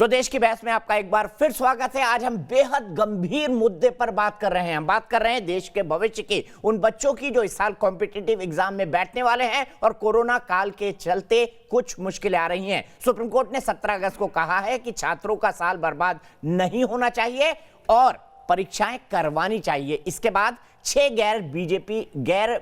तो देश की बहस में आपका एक बार फिर स्वागत है। आज हम बेहद गंभीर मुद्दे पर बात कर रहे हैं। हम बात कर रहे हैं देश के भविष्य की, उन बच्चों की जो इस साल कॉम्पिटिटिव एग्जाम में बैठने वाले हैं और कोरोना काल के चलते कुछ मुश्किलें आ रही हैं। सुप्रीम कोर्ट ने 17 अगस्त को कहा है कि छात्रों का साल बर्बाद नहीं होना चाहिए और परीक्षाएं करवानी चाहिए। इसके बाद 6 गैर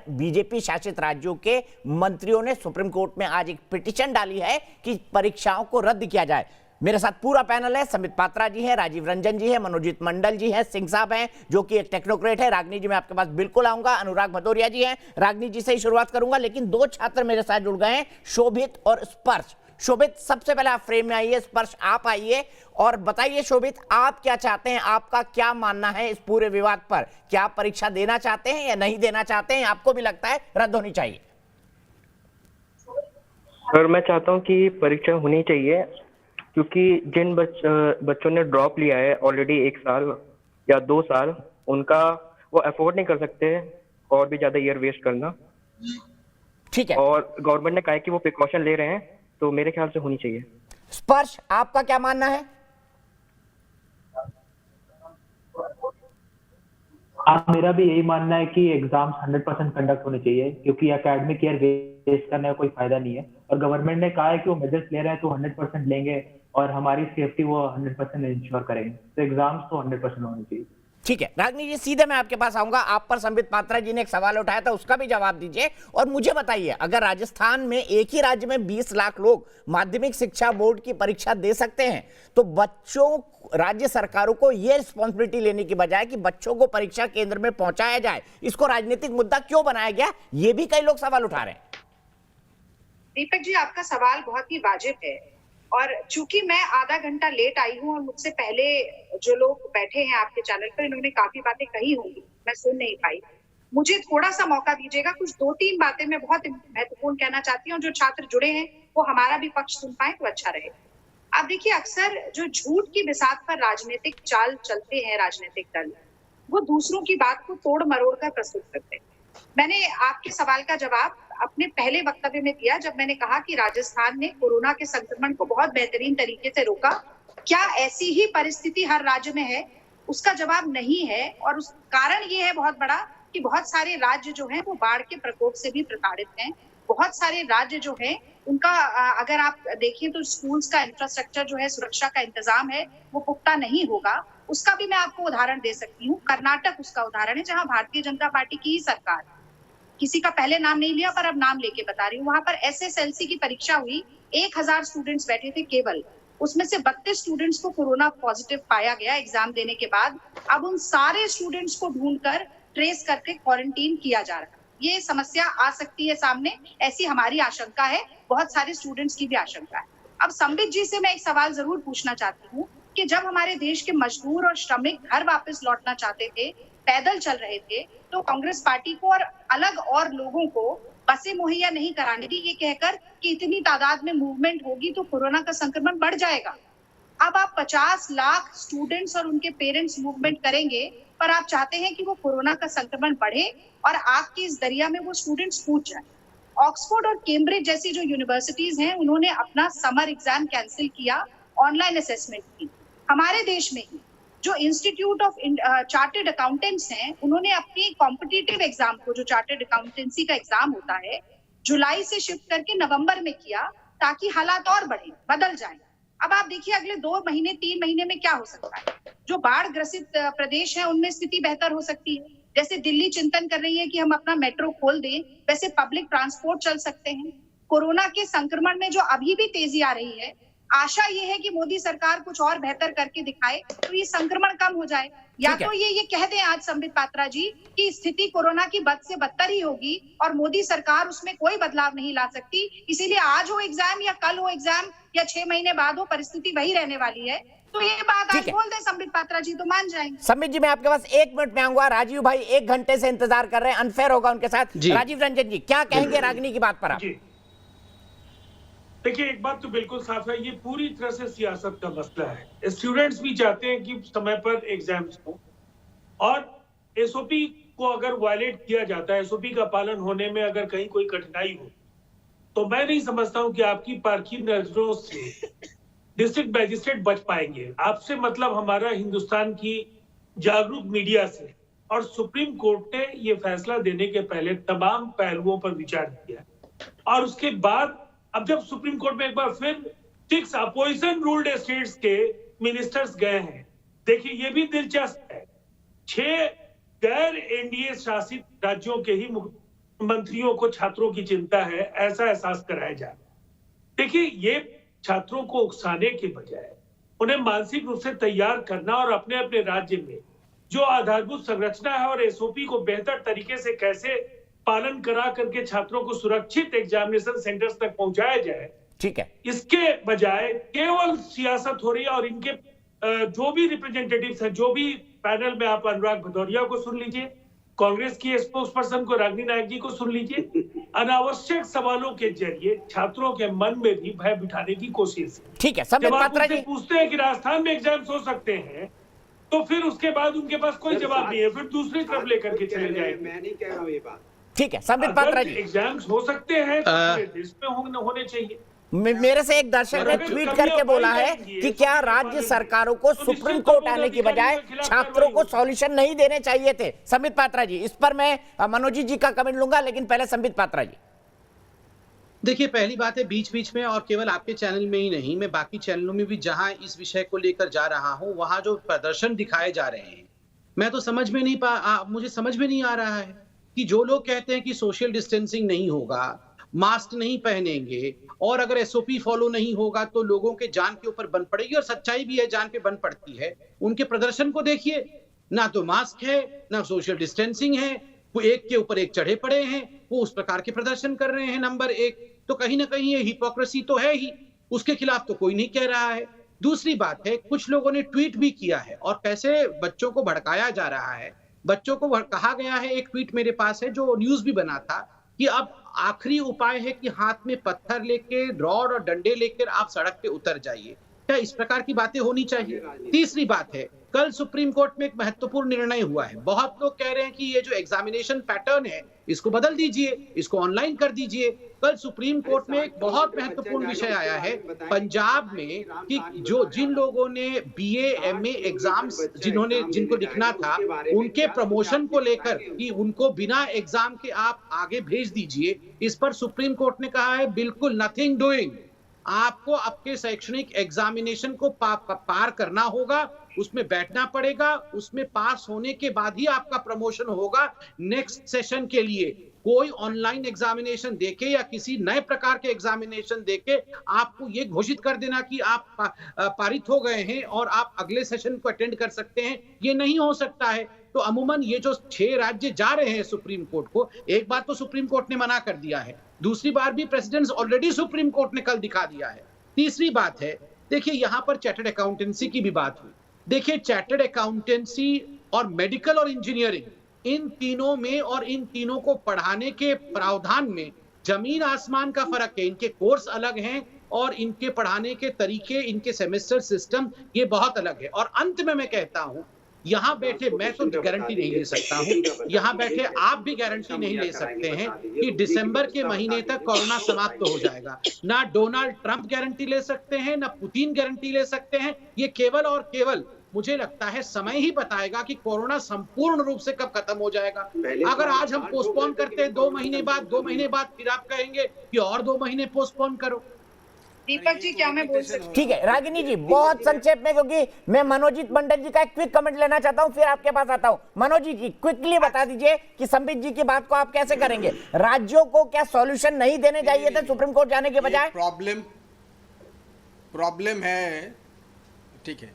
बीजेपी शासित राज्यों के मंत्रियों ने सुप्रीम कोर्ट में आज एक पिटीशन डाली है कि परीक्षाओं को रद्द किया जाए। मेरे साथ पूरा पैनल है। संबित पात्रा जी है, राजीव रंजन जी है, मनोजीत मंडल जी है, सिंह साहब हैं जो कि एक टेक्नोक्रेट है। रागनी जी मैं आपके पास बिल्कुल आऊंगा। अनुराग भदौरिया जी हैं। रागनी जी से ही शुरुआत करूंगा, लेकिन 2 छात्र मेरे साथ जुड़ गए हैं, शोभित और स्पर्श। शोभित, सबसे पहले आप फ्रेम में आइए, स्पर्श आप आइए और बताइए शोभित, आप क्या चाहते हैं, आपका क्या मानना है इस पूरे विवाद पर? क्या आप परीक्षा देना चाहते हैं या नहीं देना चाहते हैं? आपको भी लगता है रद्द होनी चाहिए? सर, मैं चाहता हूं कि परीक्षा होनी चाहिए, क्योंकि जिन बच्चों ने ड्रॉप लिया है ऑलरेडी 1 साल या 2 साल, उनका वो अफोर्ड नहीं कर सकते और भी ज्यादा ईयर वेस्ट करना। ठीक है, और गवर्नमेंट ने कहा है कि वो प्रिकॉशन ले रहे हैं, तो मेरे ख्याल से होनी चाहिए। स्पर्श, आपका क्या मानना है? मेरा भी यही मानना है कि एग्जाम्स 100% कंडक्ट होने चाहिए, क्योंकि एकेडमिक ईयर वेस्ट करने का कोई फायदा नहीं है। और गवर्नमेंट ने कहा है कि वो मेजर्स ले रहे हैं तो 100% लेंगे और हमारी सेफ्टी वो 100% इंश्योर करेंगे। तो एग्जाम्स तो 100% होने चाहिए। ठीक है रागनी जी, सीधे मैं आपके पास आऊंगा। आप पर संबित पात्रा जी ने एक सवाल उठाया था, उसका भी जवाब दीजिए और मुझे बताइए, अगर राजस्थान में एक ही राज्य में 20 लाख लोग माध्यमिक शिक्षा बोर्ड की परीक्षा दे सकते हैं, तो बच्चों, राज्य सरकारों को यह रिस्पॉन्सिबिलिटी लेने की बजाय कि बच्चों को परीक्षा केंद्र में पहुंचाया जाए, इसको राजनीतिक मुद्दा क्यों बनाया गया? ये भी कई लोग सवाल उठा रहे हैं। दीपक जी, आपका सवाल बहुत ही वाजिब है और चूंकि मैं आधा घंटा लेट आई हूँ और मुझसे पहले जो लोग बैठे हैं आपके चैनल पर, इन्होंने काफी बातें कही होंगी, मैं सुन नहीं पाई। मुझे थोड़ा सा मौका दीजिएगा। कुछ 2-3 बातें मैं बहुत महत्वपूर्ण कहना चाहती हूँ। जो छात्र जुड़े हैं वो हमारा भी पक्ष सुन पाए तो अच्छा रहे। आप देखिए, अक्सर जो झूठ की बिसात पर राजनीतिक चाल चलते हैं राजनीतिक दल, वो दूसरों की बात को तोड़ मरोड़ कर प्रस्तुत करते हैं। मैंने आपके सवाल का जवाब अपने पहले वक्तव्य में दिया, जब मैंने कहा कि राजस्थान ने कोरोना के संक्रमण को बहुत बेहतरीन तरीके से रोका। क्या ऐसी ही परिस्थिति हर राज्य में है? उसका जवाब नहीं है। और उस कारण ये है बहुत बड़ा कि बहुत सारे राज्य जो हैं वो बाढ़ के प्रकोप से भी प्रताड़ित हैं। बहुत सारे राज्य जो हैं उनका अगर आप देखें तो स्कूल्स का इंफ्रास्ट्रक्चर जो है, सुरक्षा का इंतजाम है, वो पुख्ता नहीं होगा। उसका भी मैं आपको उदाहरण दे सकती हूँ। कर्नाटक उसका उदाहरण है, जहाँ भारतीय जनता पार्टी की ही सरकार, किसी का पहले नाम नहीं लिया पर अब नाम लेके बता रही हूँ, वहां पर SSLC की परीक्षा हुई। 1000 स्टूडेंट्स बैठे थे केवल, उसमें से 32 स्टूडेंट्स को कोरोना पॉजिटिव पाया गया एग्जाम देने के बाद। अब उन सारे स्टूडेंट्स को ढूंढकर ट्रेस करके क्वारंटीन किया जा रहा है। ये समस्या आ सकती है सामने, ऐसी हमारी आशंका है, बहुत सारे स्टूडेंट्स की भी आशंका है। अब संबित जी से मैं एक सवाल जरूर पूछना चाहती हूँ कि जब हमारे देश के मजदूर और श्रमिक घर वापस लौटना चाहते थे, पैदल चल रहे थे, तो कांग्रेस पार्टी को और अलग और लोगों को बसें मुहैया नहीं कराने दी, ये कहकर कि इतनी तादाद में मूवमेंट होगी तो कोरोना का संक्रमण बढ़ जाएगा। अब आप 50 लाख स्टूडेंट्स और उनके पेरेंट्स मूवमेंट करेंगे, पर आप चाहते हैं कि वो कोरोना का संक्रमण बढ़े और आपकी इस दरिया में वो स्टूडेंट्स कूद जाए। ऑक्सफोर्ड और कैम्ब्रिज जैसी जो यूनिवर्सिटीज हैं, उन्होंने अपना समर एग्जाम कैंसिल किया, ऑनलाइन असेसमेंट की। हमारे देश में ही जो इंस्टीट्यूट ऑफ चार्टर्ड अकाउंटेंट्स हैं, उन्होंने अपनी कॉम्पिटिटिव एग्जाम को, जो चार्टर्ड अकाउंटेंसी का एग्जाम होता है, जुलाई से शिफ्ट करके नवंबर में किया, ताकि हालात और बदल जाएं। अब आप देखिए अगले 2 महीने 3 महीने में क्या हो सकता है। जो बाढ़ ग्रसित प्रदेश है उनमें स्थिति बेहतर हो सकती है। जैसे दिल्ली चिंतन कर रही है कि हम अपना मेट्रो खोल दें, वैसे पब्लिक ट्रांसपोर्ट चल सकते हैं। कोरोना के संक्रमण में जो अभी भी तेजी आ रही है, आशा ये है कि मोदी सरकार कुछ और बेहतर करके दिखाए तो ये संक्रमण कम हो जाए। या तो ये कह दें आज संबित पात्रा जी कि स्थिति कोरोना की बद से बदतर ही होगी और मोदी सरकार उसमें कोई बदलाव नहीं ला सकती, इसीलिए आज हो एग्जाम या कल हो एग्जाम या 6 महीने बाद हो, परिस्थिति वही रहने वाली है। तो ये बात आज बोल दें संबित पात्रा जी तो मान जाएंगे। संबित जी मैं आपके पास 1 मिनट में आऊंगा। राजीव भाई 1 घंटे से इंतजार कर रहे हैं, अनफेयर होगा उनके साथ। राजीव रंजन जी क्या कहेंगे रागनी की बात पर आप? देखिए, एक बात तो बिल्कुल साफ है, ये पूरी तरह से सियासत का मसला है। स्टूडेंट्स भी चाहते हैं कि समय पर एग्जाम्स हो और SOP को अगर वायलेट किया जाता है, SOP का पालन होने में अगर कहीं कोई कठिनाई हो, तो मैं नहीं समझता हूं कि आपकी पारखी नजरों से डिस्ट्रिक्ट मैजिस्ट्रेट बच पाएंगे। आपसे मतलब हमारा हिंदुस्तान की जागरूक मीडिया से, और सुप्रीम कोर्ट ने ये फैसला देने के पहले तमाम पहलुओं पर विचार किया, और उसके बाद अब जब सुप्रीम कोर्ट में एक बार फिर 6 अपोजिशन रूल्ड स्टेट्स के मिनिस्टर्स गए हैं, देखिए ये भी दिलचस्प है, 6 गैर एनडीए शासित राज्यों के ही मंत्रियों को छात्रों की चिंता है, ऐसा एहसास कराया जा रहा है। देखिए ये छात्रों को उकसाने के बजाय उन्हें मानसिक रूप से तैयार करना और अपने अपने राज्य में जो आधारभूत संरचना है और एसओपी को बेहतर तरीके से कैसे पालन करा करके छात्रों को सुरक्षित एग्जामिनेशन सेंटर्स तक पहुंचाया जाए, ठीक है, इसके बजाय केवल सियासत हो रही है। और इनके जो भी रिप्रेजेंटेटिव्स हैं, जो भी पैनल में आप अनुराग भदौरिया को सुन लीजिए, कांग्रेस की स्पोक्स पर्सन को रागिनी नायक जी को सुन लीजिए, अनावश्यक सवालों के जरिए छात्रों के मन में भी भय बिठाने की कोशिश। ठीक है, संबित पात्रा जी पूछते हैं कि राजस्थान में एग्जाम्स हो सकते हैं, तो फिर उसके बाद उनके पास कोई जवाब नहीं है, फिर दूसरी तरफ लेकर के चले जाएंगे। मैं नहीं कह रहा हूँ ये बात। ठीक है, संबित पात्रा जी एग्जाम्स हो सकते हैं तो देश में होने चाहिए। मेरे से एक दर्शक ने ट्वीट करके बोला है कि क्या राज्य सरकारों को सुप्रीम कोर्ट आने की बजाय छात्रों को सॉल्यूशन नहीं देने चाहिए थे? संबित पात्रा जी, इस पर मैं मनोजी जी का कमेंट लूंगा, लेकिन पहले संबित पात्रा जी। देखिए, पहली बात है, बीच बीच में और केवल आपके चैनल में ही नहीं, मैं बाकी चैनलों में भी जहां इस विषय को लेकर जा रहा हूं, वहां जो प्रदर्शन दिखाए जा रहे हैं, मैं तो समझ में नहीं मुझे समझ में नहीं आ रहा है कि जो लोग कहते हैं कि सोशल डिस्टेंसिंग नहीं होगा, मास्क नहीं पहनेंगे और अगर एसओपी फॉलो नहीं होगा तो लोगों के जान के ऊपर बन पड़ेगी, और सच्चाई भी है, जान पे बन पड़ती है। उनके प्रदर्शन को देखिए, ना तो मास्क है, ना सोशल डिस्टेंसिंग है, वो एक के ऊपर एक चढ़े पड़े हैं, वो उस प्रकार के प्रदर्शन कर रहे हैं। नंबर एक तो कहीं ना कहीं ये हिपोक्रेसी तो है ही, उसके खिलाफ तो कोई नहीं कह रहा है। दूसरी बात है, कुछ लोगों ने ट्वीट भी किया है और कैसे बच्चों को भड़काया जा रहा है। बच्चों को कहा गया है, एक ट्वीट मेरे पास है जो न्यूज भी बना था, कि अब आखिरी उपाय है कि हाथ में पत्थर लेके, रॉड और डंडे लेकर आप सड़क पे उतर जाइए। क्या इस प्रकार की बातें होनी चाहिए? तीसरी बात है, कल सुप्रीम कोर्ट में एक महत्वपूर्ण निर्णय हुआ है। बहुत लोग कह रहे हैं कि ये जो एग्जामिनेशन पैटर्न है इसको बदल दीजिए, इसको ऑनलाइन कर दीजिए। कल सुप्रीम कोर्ट में एक बहुत महत्वपूर्ण विषय आया है पंजाब में कि जिन लोगों ने बीए एमए एग्जाम्स जिनको लिखना था, उनके प्रमोशन को लेकर कि उनको बिना एग्जाम के आप आगे भेज दीजिए। इस पर सुप्रीम कोर्ट ने कहा है बिल्कुल नथिंग डूइंग, आपको आपके शैक्षणिक एग्जामिनेशन को पार करना होगा, उसमें बैठना पड़ेगा, उसमें पास होने के बाद ही आपका प्रमोशन होगा नेक्स्ट सेशन के लिए। कोई ऑनलाइन एग्जामिनेशन देके या किसी नए प्रकार के एग्जामिनेशन देके आपको ये घोषित कर देना कि आप पारित हो गए हैं और आप अगले सेशन को अटेंड कर सकते हैं, ये नहीं हो सकता है। तो अमूमन ये जो 6 राज्य जा रहे हैं सुप्रीम कोर्ट को, एक बार तो सुप्रीम कोर्ट ने मना कर दिया है, दूसरी बार भी प्रेसिडेंट्स ऑलरेडी सुप्रीम कोर्ट ने कल दिखा दिया है। तीसरी बात है, देखिए यहां पर चार्टर्ड अकाउंटेंसी की भी बात हुई। देखिए, चार्टर्ड अकाउंटेंसी और मेडिकल और इंजीनियरिंग, इन तीनों में और इन तीनों को पढ़ाने के प्रावधान में जमीन आसमान का फर्क है। इनके कोर्स अलग हैं और इनके पढ़ाने के तरीके, इनके सेमेस्टर सिस्टम ये बहुत अलग है। और अंत में मैं कहता हूं, यहाँ बैठे मैं तो गारंटी नहीं ले सकता हूँ, यहाँ बैठे आप भी गारंटी नहीं ले सकते हैं कि दिसंबर के महीने तक कोरोना समाप्त हो जाएगा। ना डोनाल्ड ट्रंप गारंटी ले सकते हैं, ना पुतिन गारंटी ले सकते हैं। ये केवल और केवल मुझे लगता है समय ही बताएगा कि कोरोना संपूर्ण रूप से कब खत्म हो जाएगा। अगर आज हम पोस्टपोन करते हैं 2 महीने बाद, 2 महीने बाद फिर आप कहेंगे कि और 2 महीने पोस्टपोन करो। दीपक जी, क्या मैं बोल सकती हूँ? ठीक है रागिनी जी, बहुत संक्षेप में, क्योंकि मैं मनोजीत मंडल जी का एक क्विक कमेंट लेना चाहता हूं, फिर आपके पास आता हूं। मनोजीत जी, क्विकली बता दीजिए कि संबित जी की बात को आप कैसे करेंगे? राज्यों को क्या सॉल्यूशन नहीं देने चाहिए थे सुप्रीम कोर्ट जाने के बजाय? प्रॉब्लम है, ठीक है,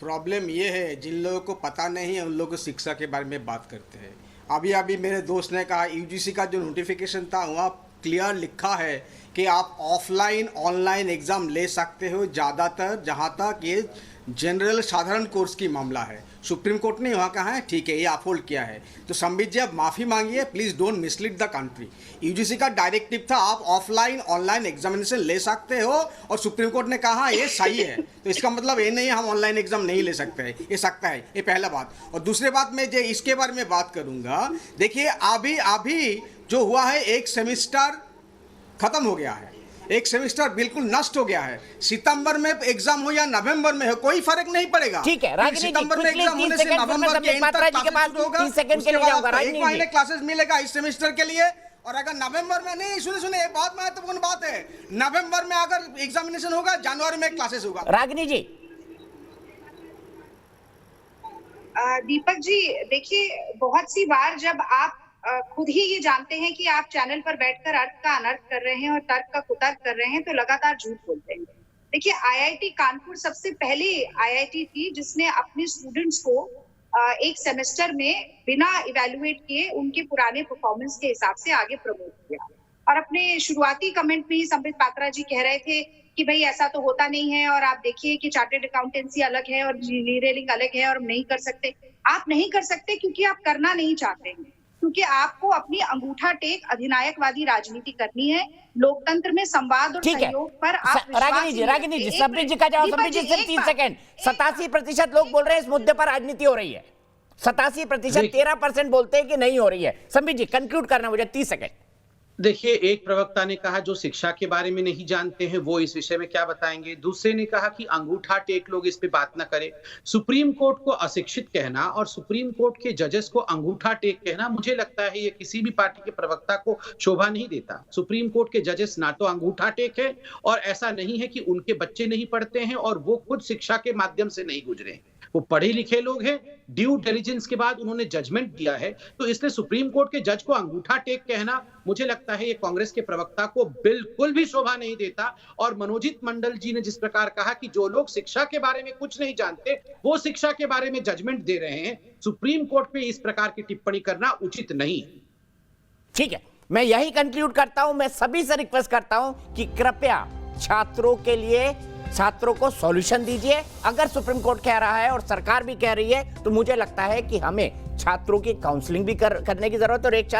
प्रॉब्लम ये है, जिन लोगों को पता नहीं है उन लोगों को शिक्षा के बारे में बात करते हैं। अभी मेरे दोस्त ने कहा यूजीसी का जो नोटिफिकेशन था वहाँ क्लियर लिखा है कि आप ऑफलाइन ऑनलाइन एग्ज़ाम ले सकते हो ज़्यादातर, जहाँ तक ये जनरल साधारण कोर्स की मामला है। सुप्रीम कोर्ट ने वहाँ कहा है ठीक है, ये अपहोल्ड किया है। तो संबित जी, आप माफ़ी मांगिए, please don't mislead the country. UGC का डायरेक्टिव था आप ऑफलाइन ऑनलाइन एग्जामिनेशन ले सकते हो और सुप्रीम कोर्ट ने कहा ये सही है, तो इसका मतलब ये नहीं है हम ऑनलाइन एग्जाम नहीं ले सकते हैं, ये सकता है। ये पहला बात। और दूसरी बात मैं जो इसके बारे में बात करूँगा, देखिए अभी जो हुआ है, एक सेमिस्टर खत्म हो गया है। एक सेमेस्टर बिल्कुल नष्ट हो गया है। सितंबर में एग्जाम हो या नवंबर में हो, कोई फर्क नहीं पड़ेगा। ठीक है रागिनी जी, सितंबर में quickly एग्जाम 3 होने से सेकंड, नवंबर के एंड पात्रा तक जी के पास क्लासेस होगा। 30 सेकंड के लिए जाऊंगा एक रागिनी महीने जी। क्लासेस मिलेगा इस सेमेस्टर के लिए। और अगर नवंबर में नहीं, सुने ये बहुत महत्वपूर्ण बात है, नवंबर में अगर एग्जामिनेशन होगा, जनवरी में क्लासेस होगा। रागिनी जी दीपक जी देखिए, बहुत सी बार जब आप खुद ही ये जानते हैं कि आप चैनल पर बैठकर अर्थ का अनर्थ कर रहे हैं और तर्क का कुतर्क कर रहे हैं, तो लगातार झूठ बोलते हैं। देखिए, आईआईटी कानपुर सबसे पहले आईआईटी थी जिसने अपने स्टूडेंट्स को एक सेमेस्टर में बिना इवैल्यूएट किए उनके पुराने परफॉर्मेंस के हिसाब से आगे प्रमोट किया। और अपने शुरुआती कमेंट में ही संबित पात्रा जी कह रहे थे कि भाई ऐसा तो होता नहीं है, और आप देखिए कि चार्टर्ड अकाउंटेंसी अलग है और इंजीनियरिंग अलग है और हम नहीं कर सकते। आप नहीं कर सकते क्योंकि आप करना नहीं चाहते हैं, क्योंकि आपको अपनी अंगूठा टेक अधिनायकवादी राजनीति करनी है। लोकतंत्र में संवाद और सहयोग पर आप रागिनी जी संबित जी का जवाब। संबित जी सिर्फ 3 सेकंड। 87% लोग बोल रहे हैं इस मुद्दे पर राजनीति हो रही है। 87%, 13% बोलते हैं कि नहीं हो रही है। संबित जी कंक्लूड करना मुझे 30 सेकंड। देखिए, एक प्रवक्ता ने कहा जो शिक्षा के बारे में नहीं जानते हैं वो इस विषय में क्या बताएंगे। दूसरे ने कहा कि अंगूठा टेक लोग इस पे बात ना करें। सुप्रीम कोर्ट को अशिक्षित कहना और सुप्रीम कोर्ट के जजेस को अंगूठा टेक कहना, मुझे लगता है ये किसी भी पार्टी के प्रवक्ता को शोभा नहीं देता। सुप्रीम कोर्ट के जजेस ना तो अंगूठा टेक है, और ऐसा नहीं है कि उनके बच्चे नहीं पढ़ते हैं और वो खुद शिक्षा के माध्यम से नहीं गुजरे। वो पढ़े लिखे लोग हैं, ड्यू डिलिजेंस के बाद उन्होंने जजमेंट दिया है, तो इसलिए सुप्रीम कोर्ट के जज को अंगूठा टेक कहना, मुझे लगता है ये कांग्रेस के प्रवक्ता को बिल्कुल भी शोभा नहीं देता। और मनोजीत मंडल जी ने जिस प्रकार कहा कि जो लोग शिक्षा के बारे में कुछ नहीं जानते वो शिक्षा के बारे में जजमेंट दे रहे हैं, सुप्रीम कोर्ट पे इस प्रकार की टिप्पणी करना उचित नहीं। ठीक है, मैं यही कंक्लूड करता हूं। मैं सभी से रिक्वेस्ट करता हूं कि कृपया छात्रों के लिए, छात्रों को सॉल्यूशन दीजिए। अगर सुप्रीम कोर्ट कह रहा है और सरकार भी कह रही है, तो मुझे लगता है कि हमें छात्रों की काउंसलिंग भी करने की जरूरत है। और एक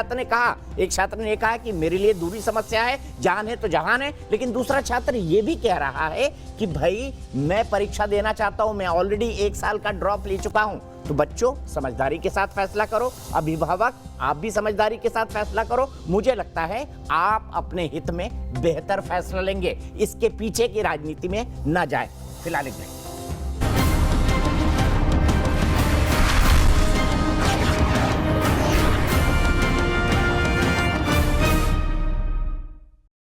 छात्र ने कहा कि मेरे लिए दूरी समस्या है, जान है तो जहान है। लेकिन दूसरा छात्र ये भी कह रहा है कि भाई मैं परीक्षा देना चाहता हूं, मैं ऑलरेडी 1 साल का ड्रॉप ले चुका हूं। तो बच्चों, समझदारी के साथ फैसला करो। अभिभावक, आप भी समझदारी के साथ फैसला करो। मुझे लगता है आप अपने हित में बेहतर फैसला लेंगे। इसके पीछे की राजनीति में न जाए। फिलहाल एक ब्रेक।